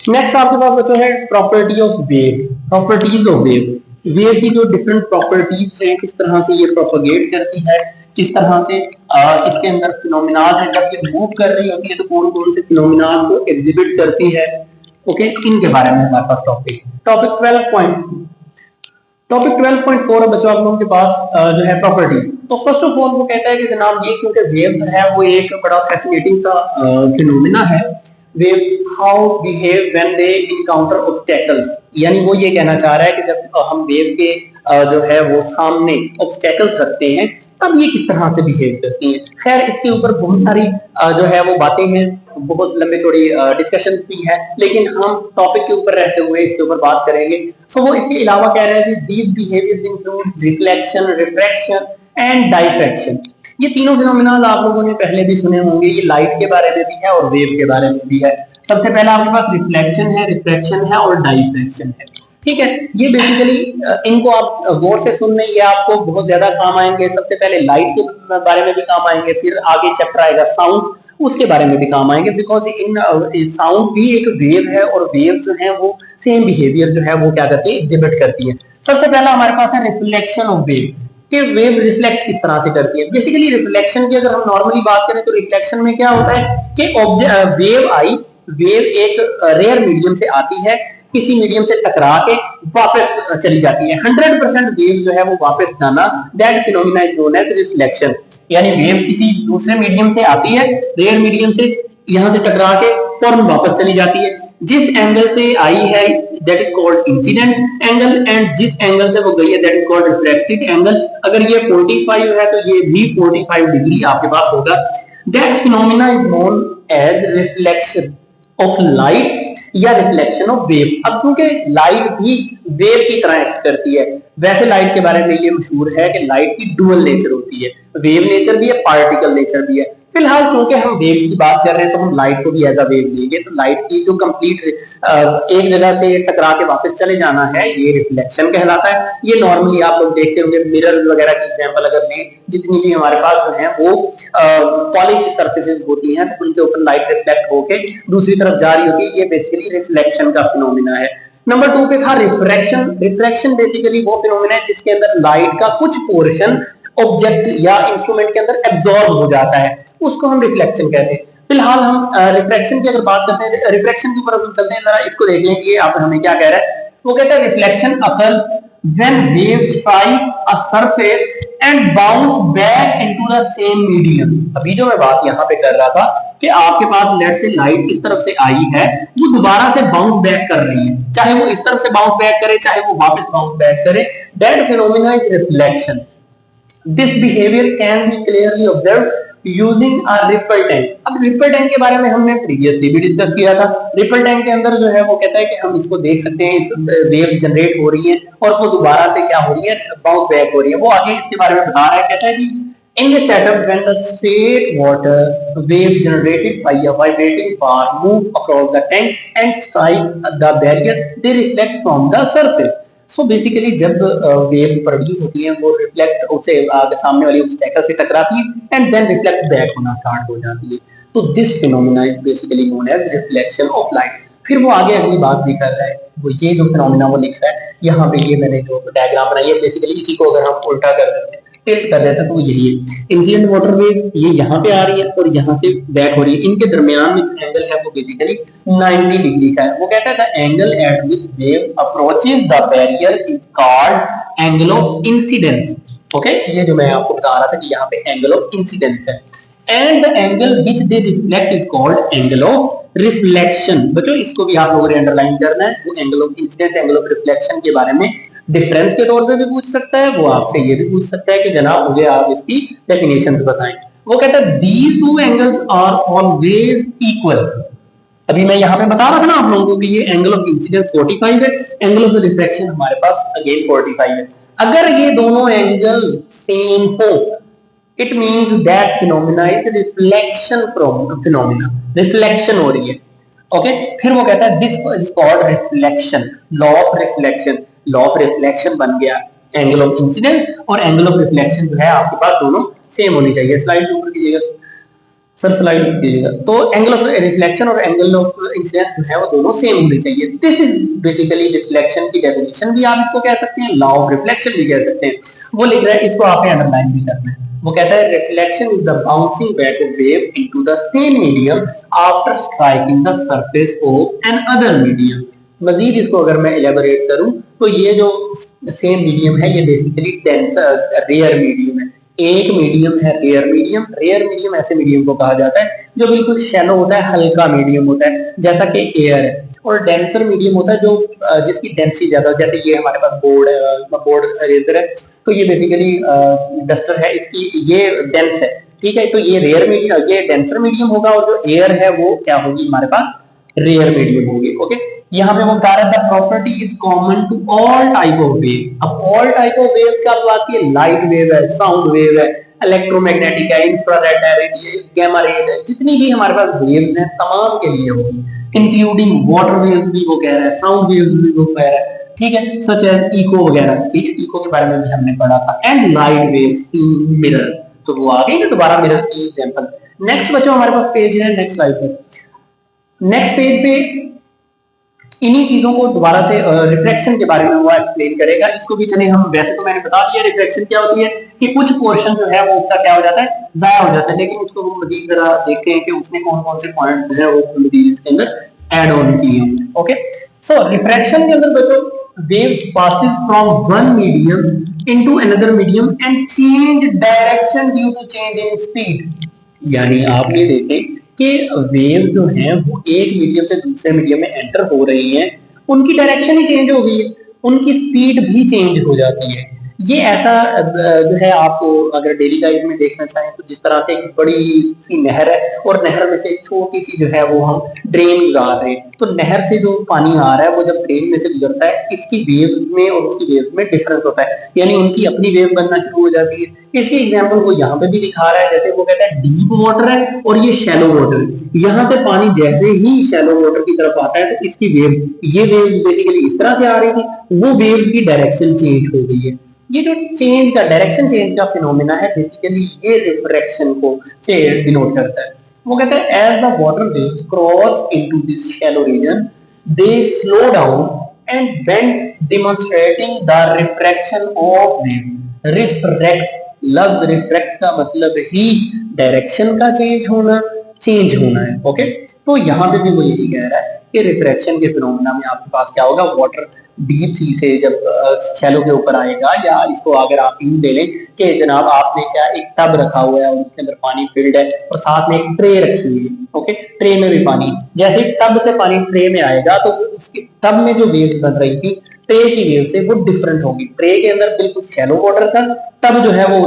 Next आपके पास बच्चों है property of wave. Properties of wave, wave की जो डिफरेंट प्रॉपर्टीज हैं, किस तरह से ये प्रोपोगेट करती है, किस तरह से इसके अंदर फिनोमिना है, जब ये मूव कर रही होती है तो कौन कौन से फिनोमिना को एग्जिबिट करती है। ओके, इनके बारे में हमारे पास टॉपिक टॉपिक 12.4 बच्चों आप लोगों के पास जो है प्रॉपर्टी। तो फर्स्ट ऑफ ऑल वो कहता है कि जनाब ये क्योंकि वेव है वो एक बड़ा फैसिनेटिंग सा फिनोमिना है। Wave how behave when they encounter obstacles, यानी वो ये कहना चाह रहा है कि जब हम वेव के जो है वो सामने ऑब्स्टेकल्स रखते हैं तब ये किस तरह से बिहेव करती हैं। खैर इसके ऊपर बहुत सारी जो है वो बातें हैं, बहुत लंबे चौड़ी डिस्कशन भी है, लेकिन हम टॉपिक के ऊपर रहते हुए इसके ऊपर बात करेंगे। सो वो इसके अलावा कह रहे हैं कि these behaviours include reflection, refraction and diffraction. ये तीनों फिनोमिना आप लोगों ने पहले भी सुने होंगे, ये लाइट के बारे में भी है और वेव के बारे में भी है। सबसे पहला आपके पास रिफ्लेक्शन है, रिफ्रैक्शन है और डाइफ्रैक्शन है। ठीक है, ये बेसिकली इनको आप गौर से सुन लें, ये आपको बहुत ज्यादा काम आएंगे। सबसे पहले लाइट के बारे में भी काम आएंगे, फिर आगे चैप्टर आएगा साउंड, उसके बारे में भी काम आएंगे, बिकॉज इन साउंड भी एक वेव है और वेव्स जो है वो सेम बिहेवियर जो है वो क्या करती है, एग्जिबिट करती है। सबसे पहला हमारे पास है रिफ्लेक्शन ऑफ वेव, कि वेव रिफ्लेक्ट किस तरह से करती है। बेसिकली रिफ्लेक्शन की अगर हम नॉर्मली बात करें तो रिफ्लेक्शन में क्या होता है कि वेव आई, वेव एक रेयर मीडियम से आती है, किसी मीडियम से टकरा के वापस चली जाती है। 100% वेव जो है वो वापस जाना, that phenomena is known as reflection. यानी वेव किसी दूसरे मीडियम से आती है, रेयर मीडियम से, यहां से टकरा के फौरन वापस चली जाती है। जिस एंगल से आई है that is called incident angle, and जिस एंगल से वो गई है that is called reflected angle. अगर ये 45 है तो ये भी 45 डिग्री आपके पास होगा। That phenomena is known as reflection of light या रिफ्लेक्शन ऑफ वेव। अब क्योंकि लाइट भी वेव की तरह एक्ट करती है, वैसे लाइट के बारे में ये मशहूर है कि लाइट की डुअल नेचर होती है, वेव नेचर भी है, पार्टिकल नेचर भी है। फिलहाल क्योंकि हम वेव की बात कर रहे हैं तो हम लाइट को भी एज अ वेव लेंगे। तो लाइट की जो कंप्लीट एक जगह से टकरा के वापस चले जाना है, ये रिफ्लेक्शन कहलाता है। ये नॉर्मली आप लोग देखते होंगे मिरर वगैरह की एग्जांपल अगर लें, जितनी भी हमारे पास जो है वो पॉलिश्ड सर्फेसेस होती हैं तो उनके ऊपर लाइट रिफ्लेक्ट होके दूसरी तरफ जा रही होती है, ये बेसिकली रिफ्लेक्शन का फिनोमिना है। नंबर 2 पे था रिफ्रैक्शन। रिफ्रैक्शन बेसिकली वो फिनोमिना है जिसके अंदर लाइट का कुछ पोर्शन ऑब्जेक्ट या इंस्ट्रूमेंट के अंदर एब्जॉर्ब हो जाता है, उसको हम रिफ्लेक्शन कहते हैं। फिलहाल हम रिफ्रैक्शन की अगर बात करते हैं, रिफ्रैक्शन के ऊपर हम चलते हैं, जरा इसको देख लें कि आप हमें क्या कह रहा है। वो कहता है reflection occurs when waves strike a surface and bounce back into the same medium. अभी जो मैं बात यहाँ पे कर रहा था कि आपके पास लेट से लाइट इस तरफ से आई है, वो दोबारा से बाउंस बैक कर रही है, चाहे वो इस तरफ से बाउंस बैक करे चाहे वो वापस बाउंस बैक करे, that phenomena is reflection. This behavior can be clearly observed using a ripple tank। अब रिपल टैंक के बारे में हमने प्रीवियसली भी डिस्कस किया था। रिपल टैंक के अंदर जो है वो कहता है कि हम इसको देख सकते हैं, इस वेव जनरेट हो रही है और वो दोबारा से क्या हो रही है, बाउंस बैक हो रही है। वो आगे इसके बारे में बता रहा है, कहता है कि in the setup when the straight water wave generated by a vibrating bar move across the tank and strike the barrier, they reflect from the surface। So basically जब वेव प्रोड्यूस होती है वो रिफ्लेक्ट उससे सामने वाली obstacle से टकराती है एंड देन रिफ्लेक्ट बैक होना स्टार्ट हो जाती है। तो this phenomena is basically known as reflection of light. फिर वो आगे अगली बात भी कर रहा है, वो ये जो फिनोमिना वो लिख रहा है यहाँ पे, ये मैंने जो डायग्राम बनाई है बेसिकली इसी को अगर हम उल्टा कर देते हैं, टिल्ट कर देते हैं, तो वो यही है। इंसिडेंट वाटर वेव ये यहाँ पे आ रही है और यहाँ से बैक हो रही है, इनके दरमियान में एंगल है वो बेसिकली 90 डिग्री का है। वो कहता है the angle at which wave approaches the barrier is called angle of incidence. Okay, ये जो मैं आपको बता रहा था कि यहाँ पे एंगल ऑफ इंसिडेंस है, and the angle which they reflect is called angle of reflection. बच्चों इसको भी आप लोगों ने अंडरलाइन करना है। वो angle of incidence, angle of reflection के बारे में डिफरेंस के तौर पे भी पूछ सकता है, वो आपसे ये भी पूछ सकता है कि जनाब मुझे आप इसकी डेफिनेशन बताएं। वो कहता है these two angles are always equal. अभी मैं यहाँ पे बता रहा था ना आप लोगों को कि ये एंगल ऑफ इंसिडेंस 45 है, एंगल ऑफ रिफ्लेक्शन हमारे पास अगेन 45 है। अगर ये दोनों एंगल सेम हो, it means that phenomena is reflection phenomena, reflection हो रही है। ओके, फिर वो कहता है this is called reflection, law of reflection. Law of reflection बन गया एंगल ऑफ इंसिडेंस और एंगल ऑफ रिफ्लेक्शन जो है आपके पास दोनों सेम होनी चाहिए। स्लाइड ऊपर कीजिएगा। सर स्लाइड लिख दीजिएगा। तो एंगल ऑफ रिफ्लेक्शन और एंगल ऑफ इंसिडेंस जो है वो दोनों सेम होने चाहिए। दिस इज बेसिकली रिफ्लेक्शन की डेफिनेशन भी आप इसको कह सकते हैं, लॉ ऑफ रिफ्लेक्शन भी कह सकते हैं। वो लिख रहा है, इसको आपने अंडरलाइन भी करना है। वो कहता है reflection is the bouncing back of wave into the same medium after striking the surface of another medium. मजीद इसको अगर मैं इलेबोरेट करूं तो ये जो सेम मीडियम है ये बेसिकली डेंसर रेयर मीडियम है। एक मीडियम है रेयर मीडियम। रेयर मीडियम ऐसे मीडियम को कहा जाता है जो बिल्कुल शैलो होता है, हल्का मीडियम होता है, जैसा कि एयर है। और डेंसर मीडियम होता है जो जिसकी डेंसिटी ज्यादा, जैसे ये हमारे पास बोर्ड है, बोर्ड इरेजर है, तो ये बेसिकली डस्टर है, इसकी ये डेंस है, ठीक है। तो ये रेयर मीडियम, ये डेंसर मीडियम होगा, और जो एयर है वो क्या होगी हमारे पास, रेयर मीडियम होगी। ओके, यहाँ पे वो बता रहा था property is common to all type of wave. अब ऑल टाइप ऑफ वेव्स का बात की, लाइट वेव है, साउंड वेव है, इलेक्ट्रोमैग्नेटिक है, इंफ्रारेड है, गामा रेज है, जितनी भी हमारे पास वेव्स हैं तमाम के लिए होगी, इंक्लूडिंग वाटर वेव्स भी वो कह रहा है, साउंड वेव्स भी वो कह रहा है, ठीक है, सच एज इको वगैरह, ठीक है, इको के बारे में भी हमने पढ़ा था। And light waves in mirror, तो वो आ गई ना दोबारा मिरर की एग्जांपल। नेक्स्ट बच्चों हमारे पास पेज है, नेक्स्ट स्लाइड पे, नेक्स्ट पेज पे इन्हीं चीजों को दोबारा से रिफ्लेक्शन के बारे में वो एक्सप्लेन करेगा। इसको भी चले हम, वैसे तो मैंने बता दिया रिफ्लेक्शन क्या होती है, कि कुछ पोर्शन जो है वो उसका क्या हो जाता है, जाया हो जाता है, लेकिन उसको वो मजीद जरा देखते हैं कि उसने कौन कौन से पॉइंट जो है वो मजीद इसके अंदर ऐड ऑन किए हैं। ओके, सो रिफ्रैक्शन के अंदर बच्चों wave passes from one medium into another medium and change direction due to change in speed. यानी आप ये देखें कि वेव जो है वो एक मीडियम से दूसरे मीडियम में एंटर हो रही है, उनकी डायरेक्शन ही चेंज हो गई है, उनकी स्पीड भी चेंज हो जाती है। ये ऐसा जो है, आपको अगर डेली लाइफ में देखना चाहें तो जिस तरह से एक बड़ी सी नहर है और नहर में से एक छोटी सी जो है वो हम ड्रेन गुजार रहे हैं, तो नहर से जो पानी आ रहा है वो जब ड्रेन में से गुजरता है, इसकी वेव में और उसकी वेव में डिफरेंस होता है, यानी उनकी अपनी वेव बनना शुरू हो जाती है। इसके एग्जाम्पल वो यहाँ पे भी दिखा रहा है, जैसे वो कहता है डीप वाटर है और ये शैलो वाटर है, यहाँ से पानी जैसे ही शैलो वाटर की तरफ आता है तो इसकी वेव, ये वेव बेसिकली इस तरह से आ रही थी, वो वेव्स की डायरेक्शन चेंज हो गई है। ये जो चेंज का, डायरेक्शन चेंज का फिनोमेना है, बेसिकली ये रिफ्रैक्शन को से डिनोट करता है। वो कहता है as the water waves cross into this shallow region they slow down and bend demonstrating the refraction of wave. Refract, लफ्ज रिफ्रैक्ट का मतलब ही डायरेक्शन का चेंज होना है। ओके, तो यहाँ पे भी वो यही कह रहा है कि रिफ्रैक्शन के फिनोमेना में आपके पास क्या होगा, वाटर डीप सी से जब शैलो के ऊपर आएगा, या इसको अगर आप यूं ले लें कि जनाब आपने क्या एक टब रखा हुआ है और उसके अंदर पानी फिल्ड है और साथ में एक ट्रे रखी हुई है, ओके, ट्रे में भी पानी, जैसे टब से पानी ट्रे में आएगा तो उसकी टब में जो वेव्स बन रही थी ट्रे की वेव से वो डिफरेंट होगी। ट्रे के अंदर बिल्कुल शैलो वाटर था, टब जो है वो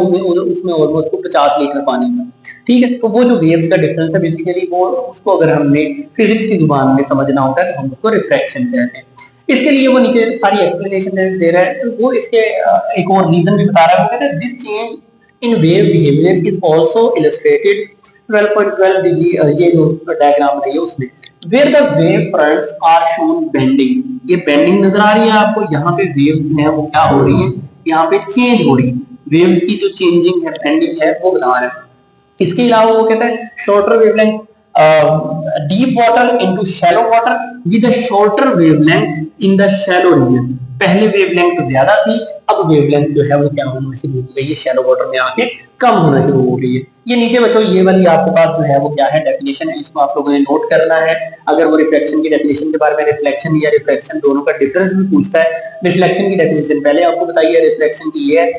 उसमें ऑलमोस्ट 50 लीटर पानी था, ठीक है। तो वो जो वेव्स का डिफरेंस है बेसिकली वो, उसको अगर हमने फिजिक्स की जुबान में समझना होता है तो हम उसको रिफ्रैक्शन कहते हैं। इसके लिए वो नीचे सारी एक्सप्लेनेशन दे रहा है, तो वो इसके एक और रीजन भी बता रहा है। वो कहता है this change in wave behaviour is also illustrated 12.12 degree, ये जो डायग्राम है उसमें, where the wave fronts are shown bending. ये बेंडिंग नजर आ रही है आपको, यहाँ पे वेव है वो क्या हो रही है, यहाँ पे चेंज हो रही है, वेव की जो चेंजिंग है, बेंडिंग है वो बता रहा है। इसके अलावा वो कहता है shorter wavelength, deep water into shallow water with a shorter wavelength in the shallow region. पहले वेवलेंथ ज्यादा थी, अब वेवलेंथ जो है वो क्या होना शुरू हो गई है, शैलो वाटर में आके कम होना शुरू हो गई है। ये नीचे बच्चों ये वाली आपके पास जो है वो क्या है, डेफिनेशन है, इसको आप लोगों ने नोट करना है। अगर वो रिफ्लेक्शन की डेफिनेशन के बारे में, रिफ्लेक्शन या रिफ्रैक्शन दोनों का डिफरेंस भी पूछता है, रिफ्लेक्शन की डेफिनेशन पहले आपको बताइए, रिफ्लेक्शन की ये है